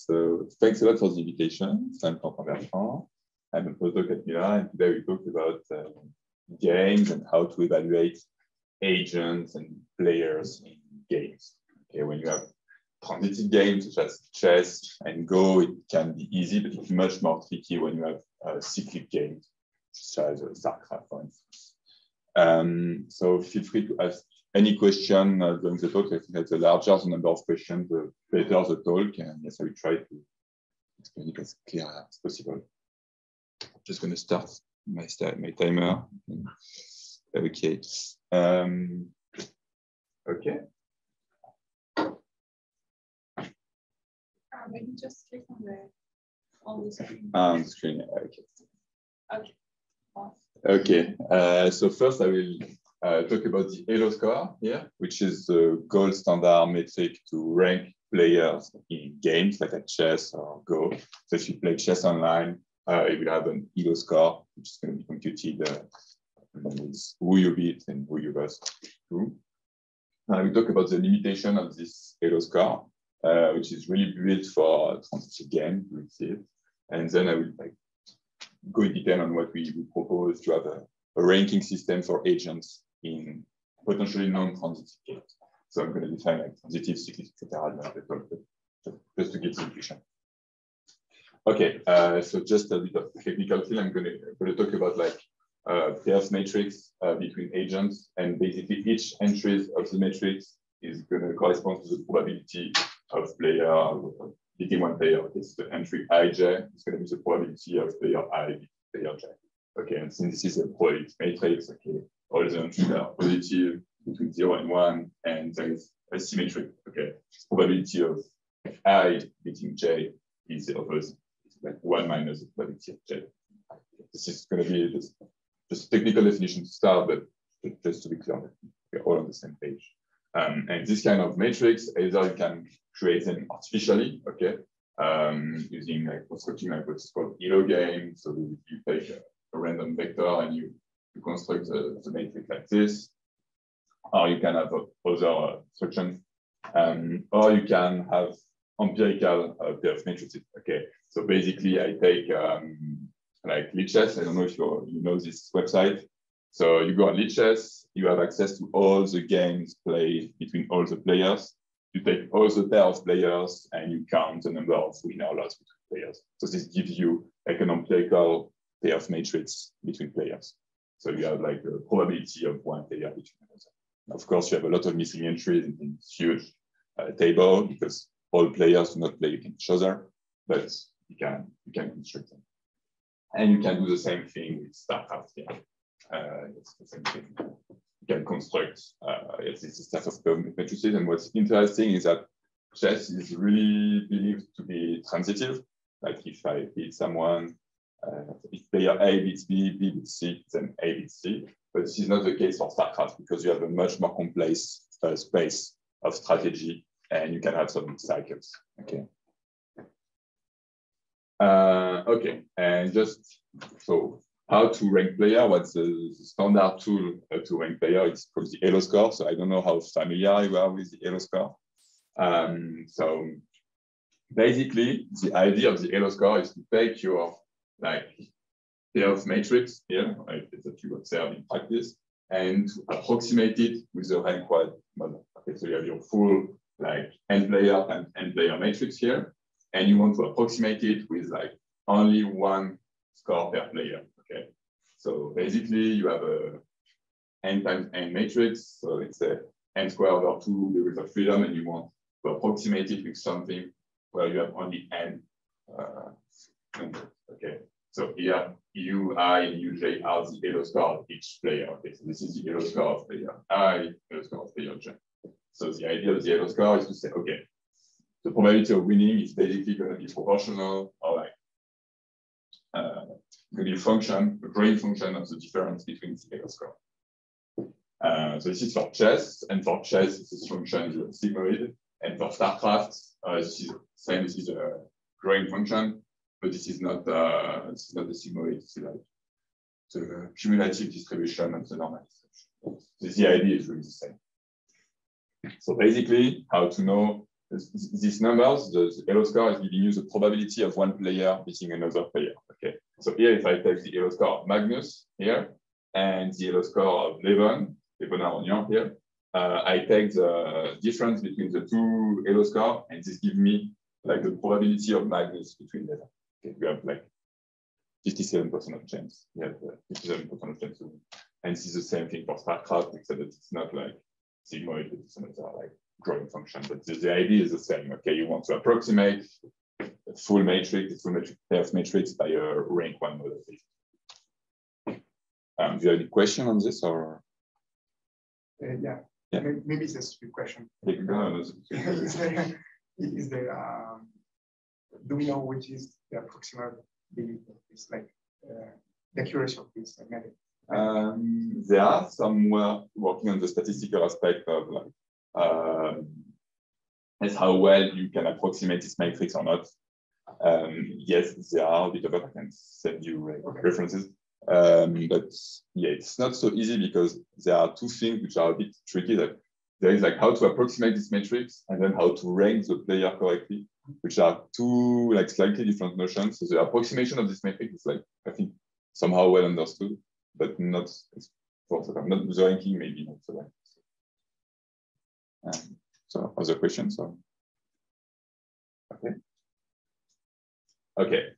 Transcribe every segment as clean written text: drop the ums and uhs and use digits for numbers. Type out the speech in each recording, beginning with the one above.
So thanks a lot for the invitation. I'm Quentin Bertrand. I'm a postdoc at MILA, and today we talked about games and how to evaluate agents and players in games. Okay, when you have transitive games such as chess and Go, it can be easy, but it's much more tricky when you have cyclic games such as StarCraft, for instance. So feel free to ask any question during the talk. I think that the larger the number of questions, the better the talk. And yes, I will try to explain it as clear as possible. I'm just going to start my timer. Okay. Okay. Maybe just click on the screen. On the screen. Okay. Okay. Okay. So first, I will talk about the ELO score here, which is the gold standard metric to rank players in games like at chess or Go. So if you play chess online, you will have an ELO score, which is going to be computed with who you beat and who you lost to. We talk about the limitation of this ELO score, which is really built for a transitive game. We'll see it. And then I will go in detail on what we propose to have a ranking system for agents in potentially non-transitive games. So I'm going to define like transitive, cyclic, etc. Just to get the intuition. Okay, so just a bit of technical thing. I'm going to talk about like payoff matrix between agents, and basically each entry of the matrix is going to correspond to the probability of player beating one player. Okay, so the entry ij is going to be the probability of player I beating player j. Okay, and since this is a probability matrix, okay, all the entries are positive between 0 and 1, and there is a symmetry. Okay, probability of I beating j is the opposite. It's like 1 minus the probability of j. This is going to be just technical definition to start, but just to be clear, we're all on the same page. And this kind of matrix, either you can create them artificially, okay, using like constructing like what's called ELO game. So you take a random vector and you construct the matrix like this, or you can have other instructions, or you can have empirical payoff matrices. Okay, so basically I take like Lichess. I don't know if you know this website. So you go on Lichess, you have access to all the games played between all the players. You take all the pair of players and you count the number of winner or loss between players. So this gives you like an empirical payoff matrix between players. So you have like the probability of one player between another. Of course, you have a lot of missing entries in this huge table because all players do not play against each other, but you can construct them. And you can do the same thing with StarCraft here. It's the same thing. You can construct this type of matrices. And what's interesting is that chess is really believed to be transitive. Like if I beat someone, if player A beats B, B beats C, then A beats C. But this is not the case for StarCraft because you have a much more complex space of strategy, and you can have some cycles. Okay. Okay, and just so how to rank player? What's the standard tool to rank player? It's called the ELO score. So I don't know how familiar you are with the ELO score. So basically, the idea of the ELO score is to take your like payoff matrix here, right, that you observe in practice, and to approximate it with the rank-wide model. Okay, so you have your full like n player and n player matrix here, and you want to approximate it with like only one score per player. Okay, so basically you have a n times n matrix, so it's a n squared over 2 degrees of freedom, and you want to approximate it with something where you have only n numbers. Okay, so here u, I, and uj are the ELO score of each player. Okay, so this is the ELO score of player I, ELO score of player j. So the idea of the ELO score is to say, okay, the probability of winning is basically going to be proportional, or like going to be a function, a grain function of the difference between the ELO score. So this is for chess, and for chess, this function is a sigmoid, and for StarCraft, this is a grain function, but this is not the sigmoid. It's like the cumulative distribution of the normal distribution. So the idea is really the same. So basically, how to know these numbers, the Elo score is giving you the probability of one player beating another player. Okay, so here if I take the Elo score of Magnus here and the Elo score of Levon Aronian here, I take the difference between the two Elo score, and this gives me like the probability of Magnus between them. Okay, we have like 57% of chance. You have 57% of chance to win. And this is the same thing for StarCraft, except that it's not like sigmoid, it's another like growing function. But the idea is the same. Okay, you want to approximate a full matrix payoff matrix by a rank 1 model. Do you have any question on this or? Yeah. Maybe it's a stupid question. Is there do we know which is the approximate it's like the accuracy of this method? There are some working on the statistical aspect of like as how well you can approximate this matrix or not. Yes, there are a bit of it. I can send you references. But yeah, it's not so easy because there are two things which are a bit tricky. That there is like how to approximate this matrix and then how to rank the player correctly, which are two like slightly different notions. So the approximation of this matrix is like, I think, somehow well understood, but not not the ranking, maybe not so well. So other questions? Or? Okay.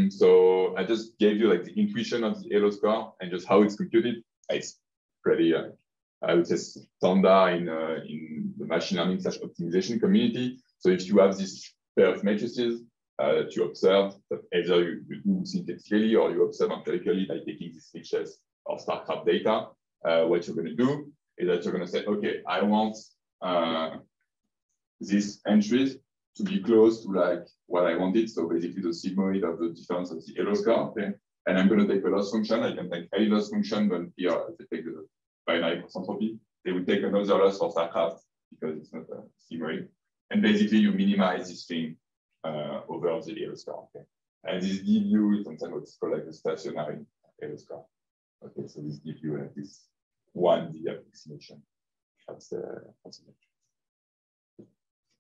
So I just gave you like the intuition of the Elo score and just how it's computed. It's pretty, I would say, standard in the machine learning / optimization community. So if you have this pair of matrices that you observe, that either you do synthetically or you observe empirically by taking this features of StarCraft data, what you're going to do is that you're going to say, okay, I want these entries to be close to like what I wanted. So basically the sigmoid of the difference of the Elo score. Okay? And I'm going to take a loss function. I can take a loss function, but here I take the binary entropy. They will take another loss for StarCraft because it's not a sigmoid. And basically you minimize this thing over the Elo score. Okay? And this gives you sometimes what's called like a stationary Elo score. Okay, so this gives you like this 1D approximation. That's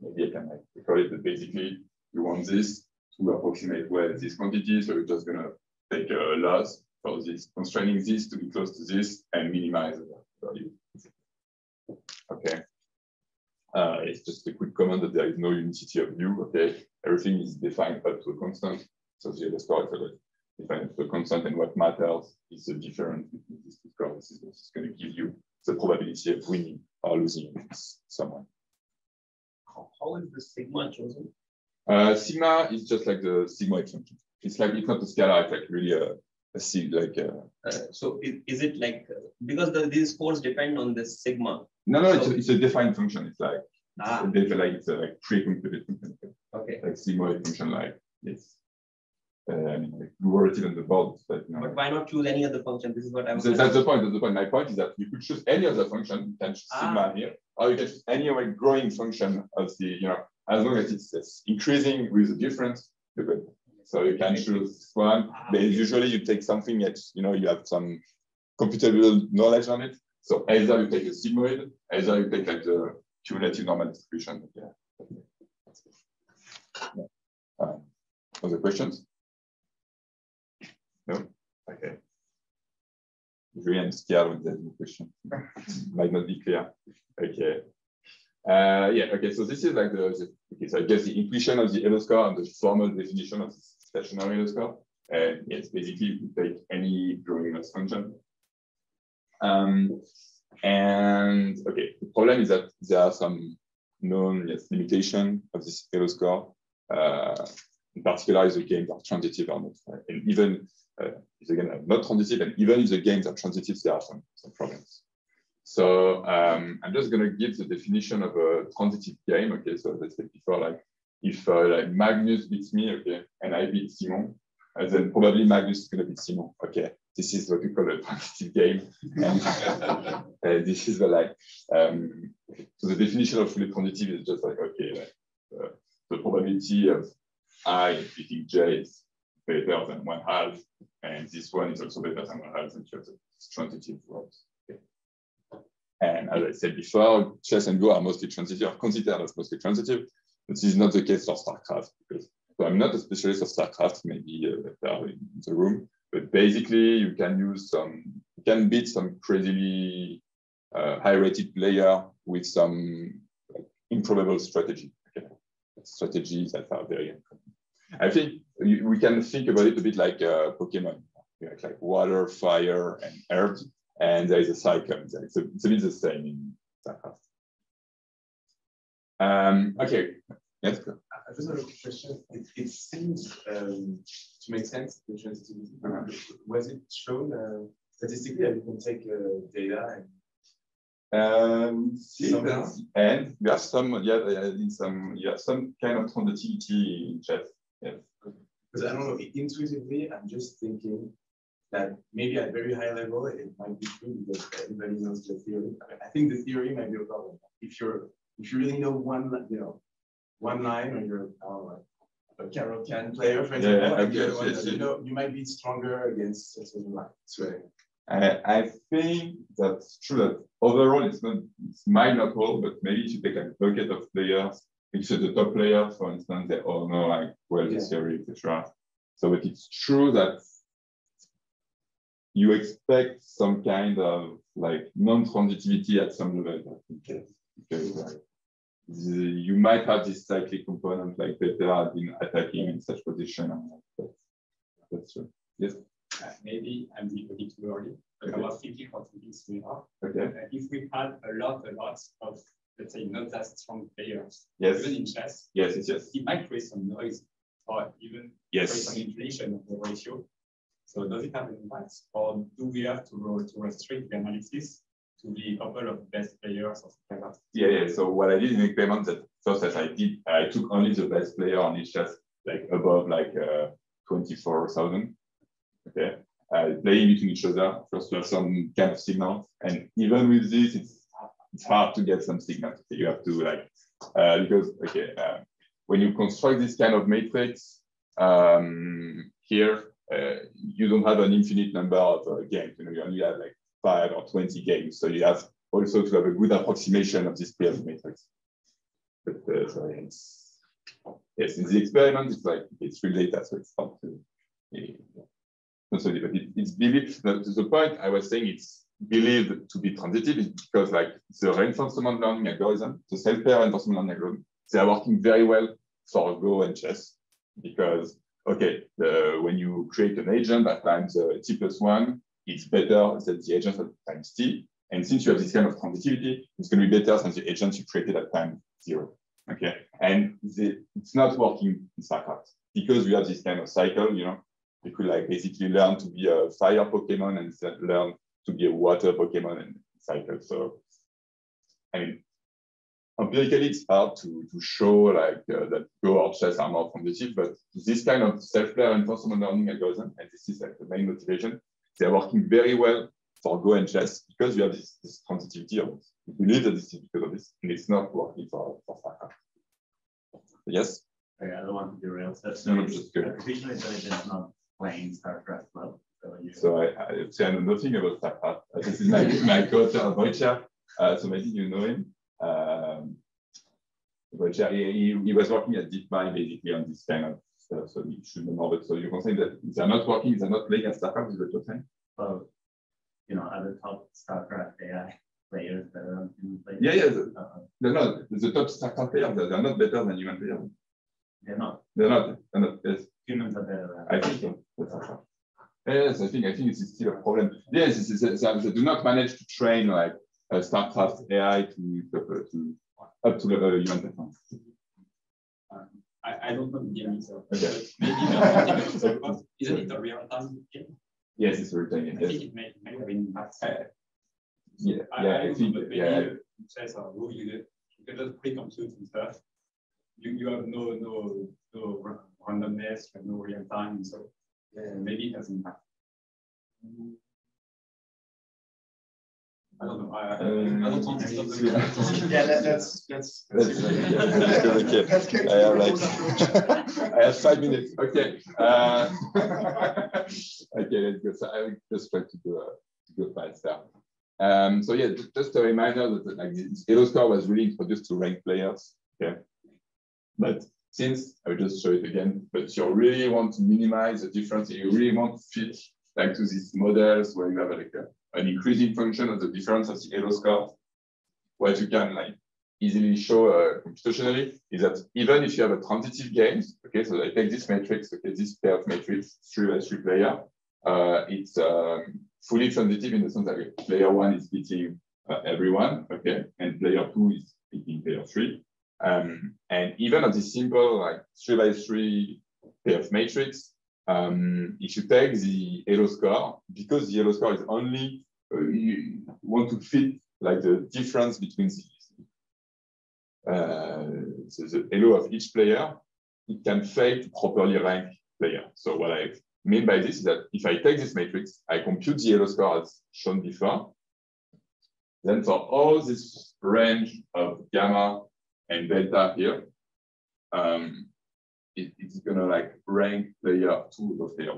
maybe I can like call it that basically you want this to approximate well this quantity, so you're just gonna take a loss for this, constraining this to be close to this and minimize the value. Okay. It's just a quick comment that there is no unicity of U. Okay, everything is defined up to a constant. So the other score is defined to a constant, and what matters is the difference between these two scores. This is going to give you the probability of winning or losing someone. How is the sigma chosen? Sigma is just like the sigmoid function. It's like it's not a scalar. It's like really so is it like because these scores depend on this sigma? No, so it's a defined function. It's like it's a like pre-computed function. Okay. Like sigmoid function, like it's. I mean, like you wrote it on the board, but But why not choose any other function? This is what I was. That's the point. That's the point. My point is that you could choose any other function. You can choose sigma here, or you can choose any like growing function of the as long as it's increasing with the difference, you're good. So you can choose one. But usually you take something that you have some computable knowledge on it. So either you take a sigmoid, either you take like the cumulative normal distribution. Other questions? No? Okay. Usually I'm scared when there's no question. Might not be clear. Okay. Okay, so this is like so I guess the intuition of the Elo score and the formal definition of the stationary Elo score. And yes, basically you take any growing loss function. And okay, the problem is that there are some known limitation of this Elo score. In particular, if the games are transitive or not. And even if the games are not transitive, and even if the games are transitive, there are some problems. So I'm just going to give the definition of a transitive game. Okay, so let's say before, like if like Magnus beats me, okay, and I beat Simon, then probably Magnus is going to beat Simon. Okay, this is what we call a transitive game. And this is the so the definition of fully transitive is just like, okay, the probability of I beating J is better than 1/2, and this one is also better than 1/2, and you have the transitive words. Okay. And as I said before, chess and Go are mostly transitive, considered as mostly transitive. This is not the case for StarCraft, because so I'm not a specialist of StarCraft, maybe better in the room, but basically you can use you can beat some crazily high-rated player with some improbable strategy. Okay. Strategies that are very uncommon. I think we can think about it a bit like Pokemon, like water, fire, and earth, and there is a cycle. It's a bit the same in StarCraft. Okay, let's go. I just have a question. It seems to make sense, the transitivity. Was it shown statistically that you can take data and you have some, you have some kind of transitivity in chess. Yes. Because I don't know, intuitively, I'm just thinking that maybe at very high level it might be true because everybody knows the theory. I think the theory might be a problem. If you really know one line, or you're a Carol Can player, for example, you might be stronger against a certain line. So, I think that's true that overall it might not hold, but maybe if you take a bucket of players, it's the top players, for instance, they all know like the theory, etc. So but it's true that you expect some kind of like non-transitivity at some level, because you might have this cyclic component like better at been attacking in such position. That's true. Yes. Maybe I'm a bit too early, but I was thinking of this similar. Okay. If we had a lot of, let's say, not that strong players, yes, even in chess, yes, it might create some noise or even create some inflation of the ratio. So does it have an impact, or do we have to restrict the analysis to the couple of best players of the Yeah. So what I did in the experiment that first as I took only the best player on each chess, like above like 24,000. Okay, playing between each other, first to have some kind of signal, and even with this, it's hard to get some signal. You have to like because when you construct this kind of matrix here, you don't have an infinite number of games. You only have like 5 or 20 games, so you have also to have a good approximation of this pair matrix. But yes, in the experiment, it's like it's real data, so it's hard to. But it's believed. The point I was saying it's believed to be transitive is because like the reinforcement learning algorithm, the self-pair reinforcement learning algorithm, they are working very well for Go and chess because when you create an agent at times t+1, it's better than the agent at times t. And since you have this kind of transitivity, it's going to be better than the agent you created at time 0. Okay, and it's not working in StarCraft because we have this kind of cycle. You could like basically learn to be a fire Pokemon and then learn to be a water Pokemon and cycle. So, I mean, empirically, it's hard to show like that Go or chess are more transitive, but this kind of self-player reinforcement learning algorithm, and this is like the main motivation, they're working very well for Go and chess because you have this transitivity of this. We believe that this is because of this, and it's not working for StarCraft. Yes? I don't want to derail. No, just good. Artificial intelligence not playing StarCraft well. So I say nothing about StarCraft. This is my co-author, Wojciech. So maybe you know him. Wojciech, he was working at DeepMind basically on this kind of stuff, so you should know more. But so you can say that they're not working, they're not playing at StarCraft, is what you're saying? Well, other top StarCraft AI players that are on human players. They're not. The top StarCraft players, they're not better than human players. They're not. They're not. Yes. Humans are better. I think so. Yes, I think it's still a problem. Yes, they do not manage to train like StarCraft AI to up to level human performance. I don't know the answer. Okay. Maybe isn't it a real-time game? Yes, it's a real-time game. I think it may have an impact. I think maybe chess or Go, you can just pre-compute and stuff. You have no randomness, no real time, so maybe it has impact. I don't know. I don't want to stop That's good. I have 5 minutes. Okay. Okay, let's go. So I will just try to go faster. So yeah, just a reminder that like this Elo score was really introduced to ranked players. Okay, but since I will just show it again, but you really want to minimize the difference, you really want to fit like to these models where you have like an increasing function of the difference of the Elo score. What you can like easily show computationally is that even if you have a transitive game, okay, so I take this matrix, okay, this pair of matrix, 3x3 player, it's fully transitive in the sense that player 1 is beating everyone, okay, and player 2 is beating player 3. And even on this simple like 3x3 pair of matrix, if you take the Elo score, because the Elo score is only, you want to fit like the difference between the Elo of each player, it can fail to properly rank player. So what I mean by this is that if I take this matrix, I compute the Elo score as shown before, then for all this range of gamma and delta here, it's gonna like rank player 2 over player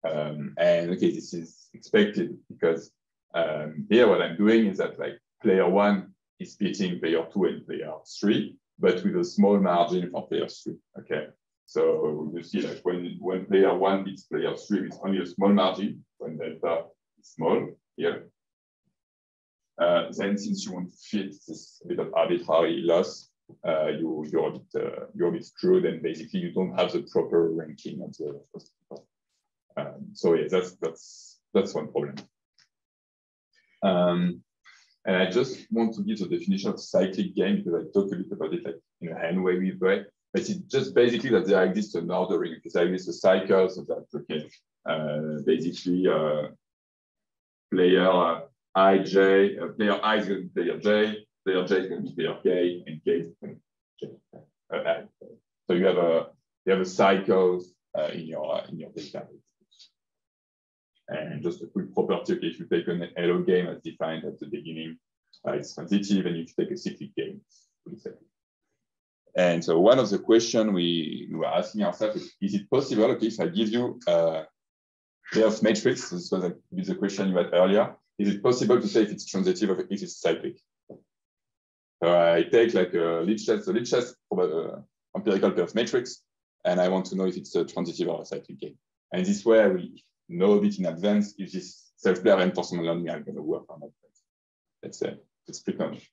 1. And okay, this is expected because here what I'm doing is that like player 1 is beating player 2 and player 3, but with a small margin for player 3. Okay, so you see like when player 1 beats player 3, it's only a small margin. When delta is small here, then since you want to fit this bit of arbitrary loss, you're a bit screwed, and basically you don't have the proper ranking of the people. So yeah, that's one problem. And I just want to give the definition of cyclic game because I talked a bit about it like in a hand-wavy way. But it's just basically that there exists an ordering, because there exists a cycle, so that okay, basically player I, J, player I is going to be player J, player J is going to be player K, and K is going to be J. So you have a cycle in your data. And just a quick property, okay, if you take an Elo game as defined at the beginning, it's transitive, and if you take a cyclic game, it's fully cyclic. And so one of the questions we were asking ourselves is it possible, okay, if I give you a pair of matrix, this was the question you had earlier, is it possible to say if it's transitive or if it's cyclic? So I take like a lead chess empirical pair of matrix, and I want to know if it's a transitive or a cyclic game. And this way we know a bit in advance if this self-player reinforcement learning are going to work or not. Let's say it's pretty much.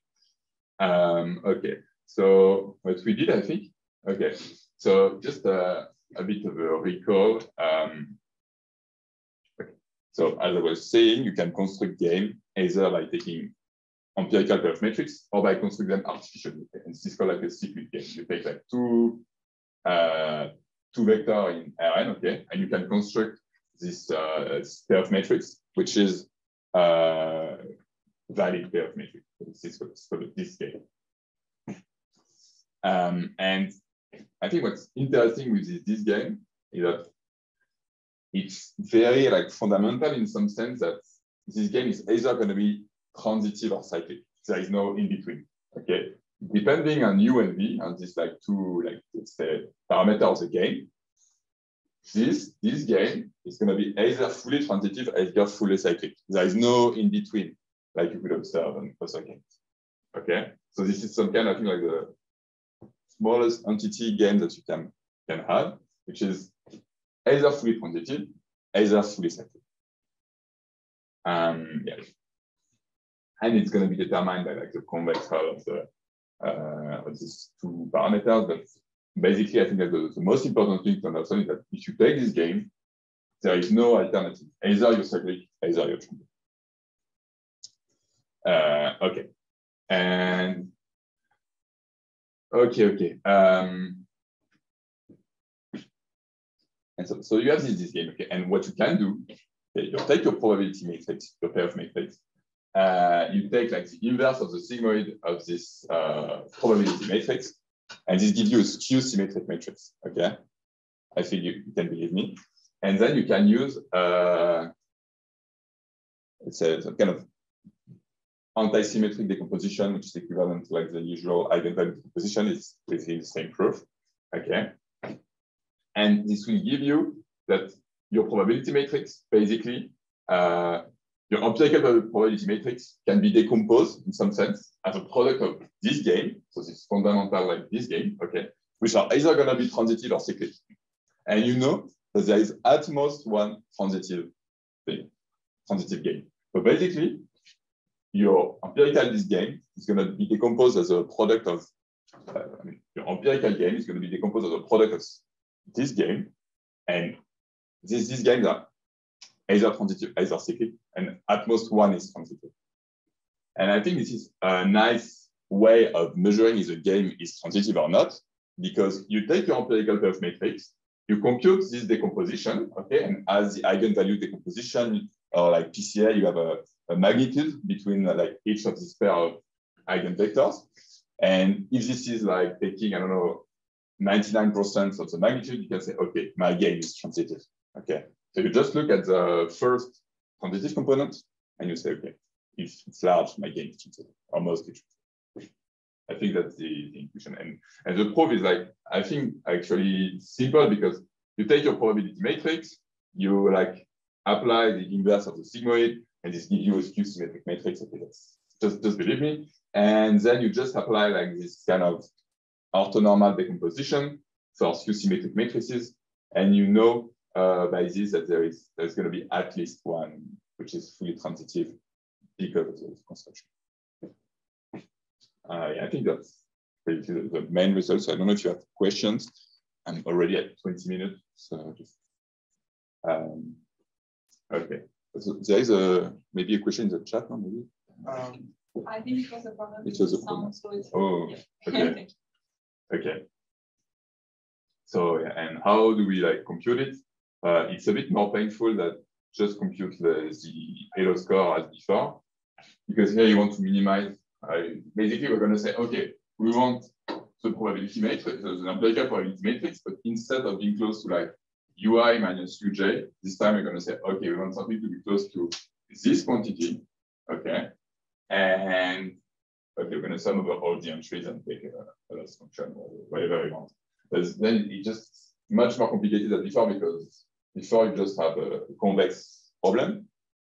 Okay, so what we did, I think, okay, so just a bit of a recall. Okay. So as I was saying, you can construct game either by taking empirical pair of matrix or by constructing them artificially. And this is called like a cyclic game. You take like two vector in Rn, okay, and you can construct this pair of matrix, which is valid pair of matrix. This is called this game. And I think what's interesting with this game is that it's very like fundamental in some sense that this game is either going to be transitive or cyclic. There is no in between. Okay, depending on U and V, on these like two, like let's say parameters of the game, this game is going to be either fully transitive or either fully cyclic. There is no in between, like you could observe on other games. Okay, so this is some kind of thing like the smallest entity game that you can have, which is either fully transitive, either fully cyclic. Yeah. And it's going to be determined by like the convex hull of these two parameters. But basically, I think that the most important thing to understand is that if you take this game, there is no alternative. Either you're cyclic, either you're transitive. Okay. And okay. And so you have this game, okay. And what you can do, okay, you take your probability matrix, your pair of matrix. You take like the inverse of the sigmoid of this probability matrix, and this gives you a skew symmetric matrix. Okay, I think you can believe me. And then you can use it's a kind of anti-symmetric decomposition, which is equivalent to like the usual eigenvalue decomposition. It's within the same proof. Okay, and this will give you that your probability matrix basically. your empirical probability matrix can be decomposed in some sense as a product of this game. So this is fundamental like this game, okay, which are either going to be transitive or cyclic. And you know that there is at most one transitive thing, transitive game. So basically, your empirical this game is going to be decomposed as a product of, your empirical game is going to be decomposed as a product of this game. And these games are either transitive, either cyclic, and at most one is transitive. And I think this is a nice way of measuring if a game is transitive or not, because you take your empirical payoff matrix, you compute this decomposition, okay, and as the eigenvalue decomposition, or like PCA, you have a magnitude between like each of these pair of eigenvectors. And if this is like taking, I don't know, 99% of the magnitude, you can say, okay, my game is transitive, okay. So you just look at the first transitive component and you say, okay, if it's large, my game is transitive, or mostly transitive. I think that's the intuition. And the proof is like, I think actually simple because you take your probability matrix, you like apply the inverse of the sigmoid, and this gives you a skew symmetric matrix. Okay, that's just believe me. And then you just apply like this kind of orthonormal decomposition for skew symmetric matrices, and you know by this that there's going to be at least one which is fully transitive because of the construction. Yeah, I think that's basically the main results. I don't know if you have questions. I'm already at 20 minutes, so just okay. So there is maybe a question in the chat now, maybe. I think it was a problem. It was a problem. So it's okay. Okay. So yeah, and how do we like compute it? It's a bit more painful than just compute the Elo score as before, because here you want to minimize. Basically, we're going to say, okay, we want the probability matrix, the empirical probability matrix, but instead of being close to like UI minus UJ, this time we're going to say, okay, we want something to be close to this quantity, okay, and okay, we're going to sum over all the entries and take a loss function or whatever we want. But then it's just much more complicated than before, because before you just have a convex problem,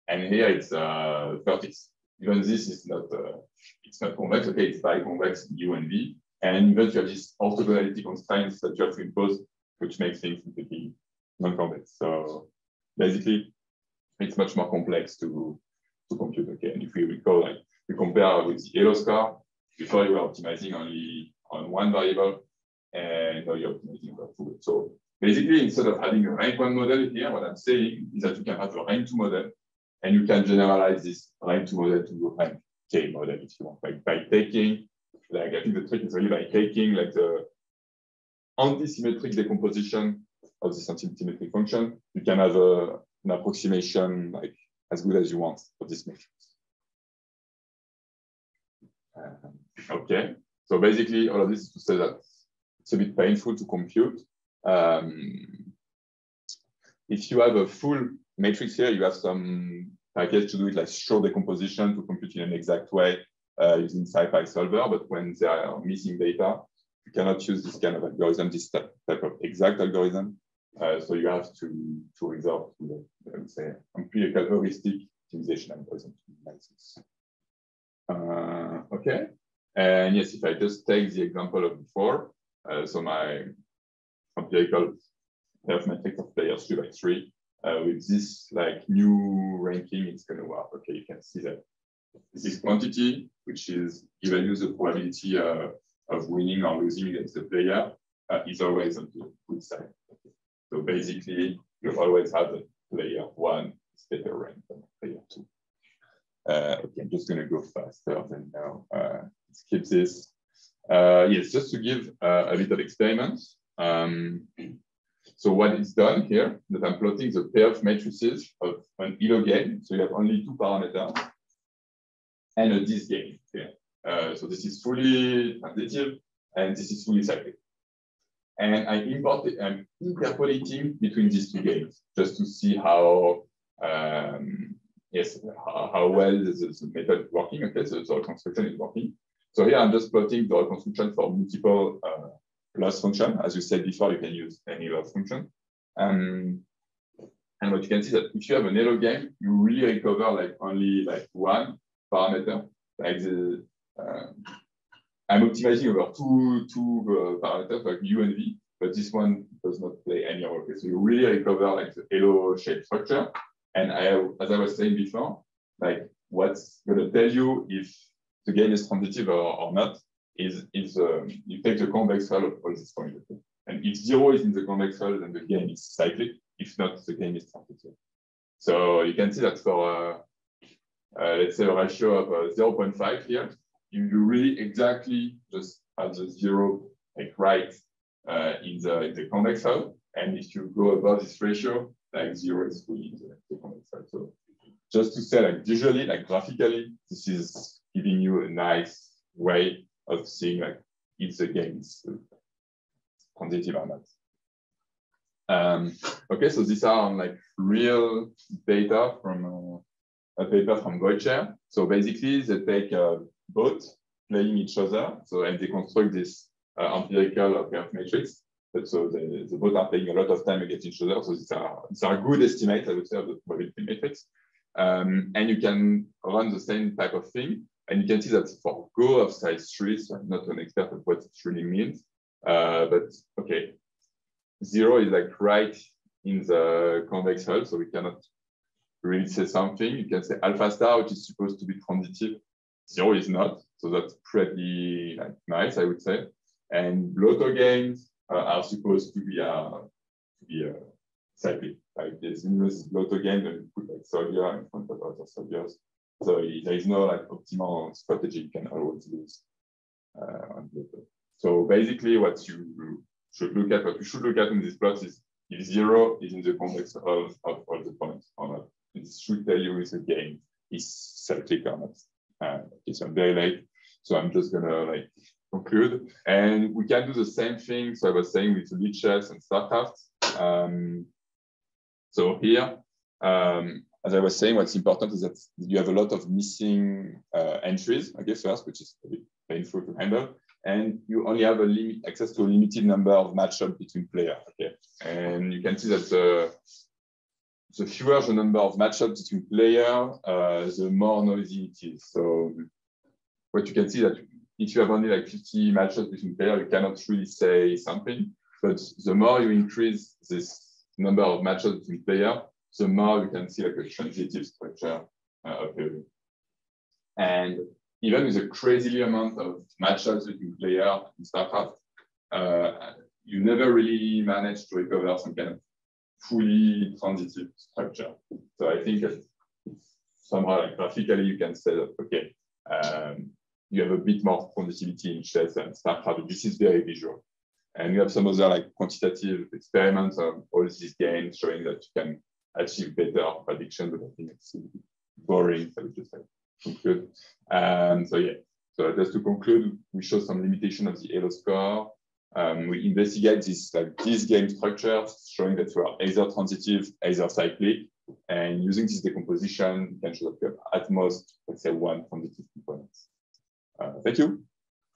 and here it's vertex. Even this is not it's not convex. Okay, it's biconvex in U and V, and even you have these orthogonality constraints that you have to impose, which makes things completely non-convex. So basically, it's much more complex to compute. Okay, and if we recall, like we compare with the Elo score, before you were optimizing only on one variable, and now you're optimizing over two. So basically, instead of having a rank 1 model here, what I'm saying is that you can have a rank 2 model, and you can generalize this rank 2 model to a rank K model if you want, like by taking, like I think the trick is really by taking like the anti-symmetric decomposition of this anti-symmetric function, you can have an approximation like as good as you want for this matrix. Okay, so basically all of this is to say that it's a bit painful to compute. If you have a full matrix here, you have some package to do it like short decomposition to compute in an exact way using SciPy solver, but when there are missing data, you cannot use this kind of algorithm, this type of exact algorithm. So you have to resort to, I would say, empirical heuristic optimization algorithm. Okay, and yes, if I just take the example of before, so my empirical payoff matrix of players 3 by 3, with this like new ranking, it's going to work. Okay, you can see that this is quantity, which is given you the probability of winning or losing against the player, is always on the good side. Okay. So basically, you always have the player 1 is better ranked than player 2. Okay, I'm just going to go faster than now. Skip this. Yes, just to give a little experiment. So what is done here, that I'm plotting the payoff matrices of an Elo game. So you have only 2 parameters and a dis game here. So this is fully transitive and this is fully cyclic. And I'm interpolating between these 2 games just to see how how well the method is working. Okay, so the reconstruction is working. So here I'm just plotting the reconstruction for multiple loss function. As you said before, you can use any loss function. And And what you can see is that if you have an Elo game, you really recover like only like one parameter. Like the I'm optimizing over two parameters like U and V, but this one does not play any role. So you really recover like the Elo shape structure. And as I was saying before, like what's going to tell you if the game is transitive or not is you take the convex hull of all these points. And if 0 is in the convex hull, then the game is cyclic. If not, the game is transitive. So you can see that for, let's say, a ratio of 0.5 here, you really exactly just have the 0 like right in the convex hull. And if you go above this ratio, like 0 is fully in the convex hull. So just to say, like visually, like graphically, this is giving you a nice way of seeing like if the game is transitive or not. Okay, so these are like real data from a paper from Goetcher. So basically, they take a boat playing each other, and they construct this empirical payoff matrix. But so the boats are playing a lot of time against each other. So these are good estimates, I would say, of the probability matrix. And you can run the same type of thing. And you can see that for Go of size 3, so I'm not an expert of what it really means. But okay, 0 is like right in the convex hull, so we cannot really say something. You can say alpha star, which is supposed to be transitive. 0 is not, so that's pretty like nice, I would say. And Blotto games are supposed to be cyclic. Like there's numerous Blotto games that you put like soldier in front of other soldiers. So there is no like optimal strategy you can always use on Blotto. So basically, what you should look at in this plot is if 0 is in the context of all the points or not. It should tell you if the game is cyclic or not. Okay, so I'm very late, so I'm just gonna like conclude. And we can do the same thing. So I was saying with lead chess and StarCraft. So here, as I was saying, what's important is that you have a lot of missing entries, okay, first, which is a bit painful to handle. And you only have access to a limited number of matchups between players, okay? And you can see that the fewer the number of matchups between players, the more noisy it is. So what you can see that if you have only like 50 matchups between players, you cannot really say something. But the more you increase this number of matchups between players, the more you can see like a transitive structure appearing. And even with a crazy amount of matchups between players in StarCraft, you never really manage to recover some kind of fully transitive structure. So I think that somehow like graphically you can say that, okay, you have a bit more transitivity in chess and StarCraft. This is very visual. And you have some other like quantitative experiments of all these games showing that you can achieve better prediction, but I think it's boring, so we just like conclude. So yeah, so just to conclude, we show some limitation of the Elo score. We investigate these game structures, showing that we are either transitive, either cyclic, and using this decomposition, you can show that we have at most, let's say, one transitive component. Thank you.